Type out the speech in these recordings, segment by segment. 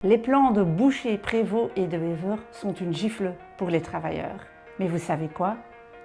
Les plans de Boucher, Prévost et de Wever sont une gifle pour les travailleurs. Mais vous savez quoi?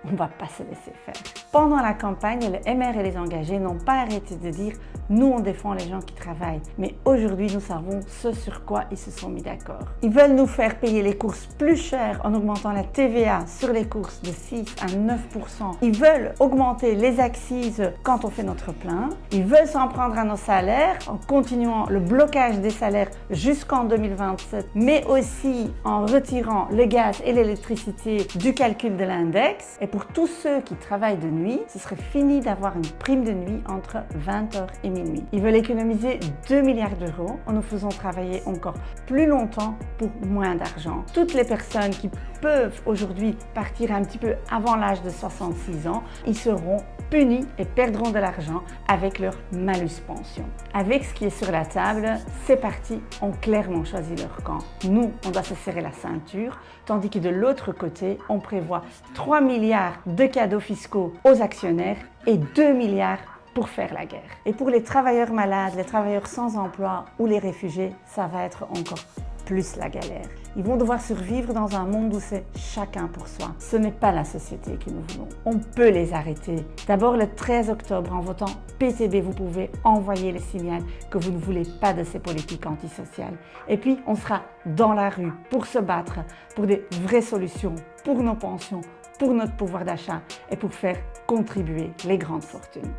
On ne va pas se laisser faire. Pendant la campagne, le MR et les engagés n'ont pas arrêté de dire « nous, on défend les gens qui travaillent ». Mais aujourd'hui, nous savons ce sur quoi ils se sont mis d'accord. Ils veulent nous faire payer les courses plus chères en augmentant la TVA sur les courses de 6 à 9%. Ils veulent augmenter les accises quand on fait notre plein. Ils veulent s'en prendre à nos salaires en continuant le blocage des salaires jusqu'en 2027, mais aussi en retirant le gaz et l'électricité du calcul de l'index. Et pour tous ceux qui travaillent de nuit, ce serait fini d'avoir une prime de nuit entre 20h et minuit. Ils veulent économiser 2 milliards d'euros en nous faisant travailler encore plus longtemps pour moins d'argent. Toutes les personnes qui peuvent aujourd'hui partir un petit peu avant l'âge de 66 ans, ils seront punis et perdront de l'argent avec leur malus pension. Avec ce qui est sur la table, ces partis ont clairement choisi leur camp. Nous, on doit se serrer la ceinture, tandis que de l'autre côté, on prévoit 3 milliards de cadeaux fiscaux aux actionnaires et 2 milliards pour faire la guerre. Et pour les travailleurs malades, les travailleurs sans emploi ou les réfugiés, ça va être encore plus la galère. Ils vont devoir survivre dans un monde où c'est chacun pour soi. Ce n'est pas la société que nous voulons. On peut les arrêter. D'abord, le 13 octobre, en votant PTB, vous pouvez envoyer le signal que vous ne voulez pas de ces politiques antisociales. Et puis, on sera dans la rue pour se battre pour des vraies solutions, pour nos pensions, pour notre pouvoir d'achat et pour faire contribuer les grandes fortunes.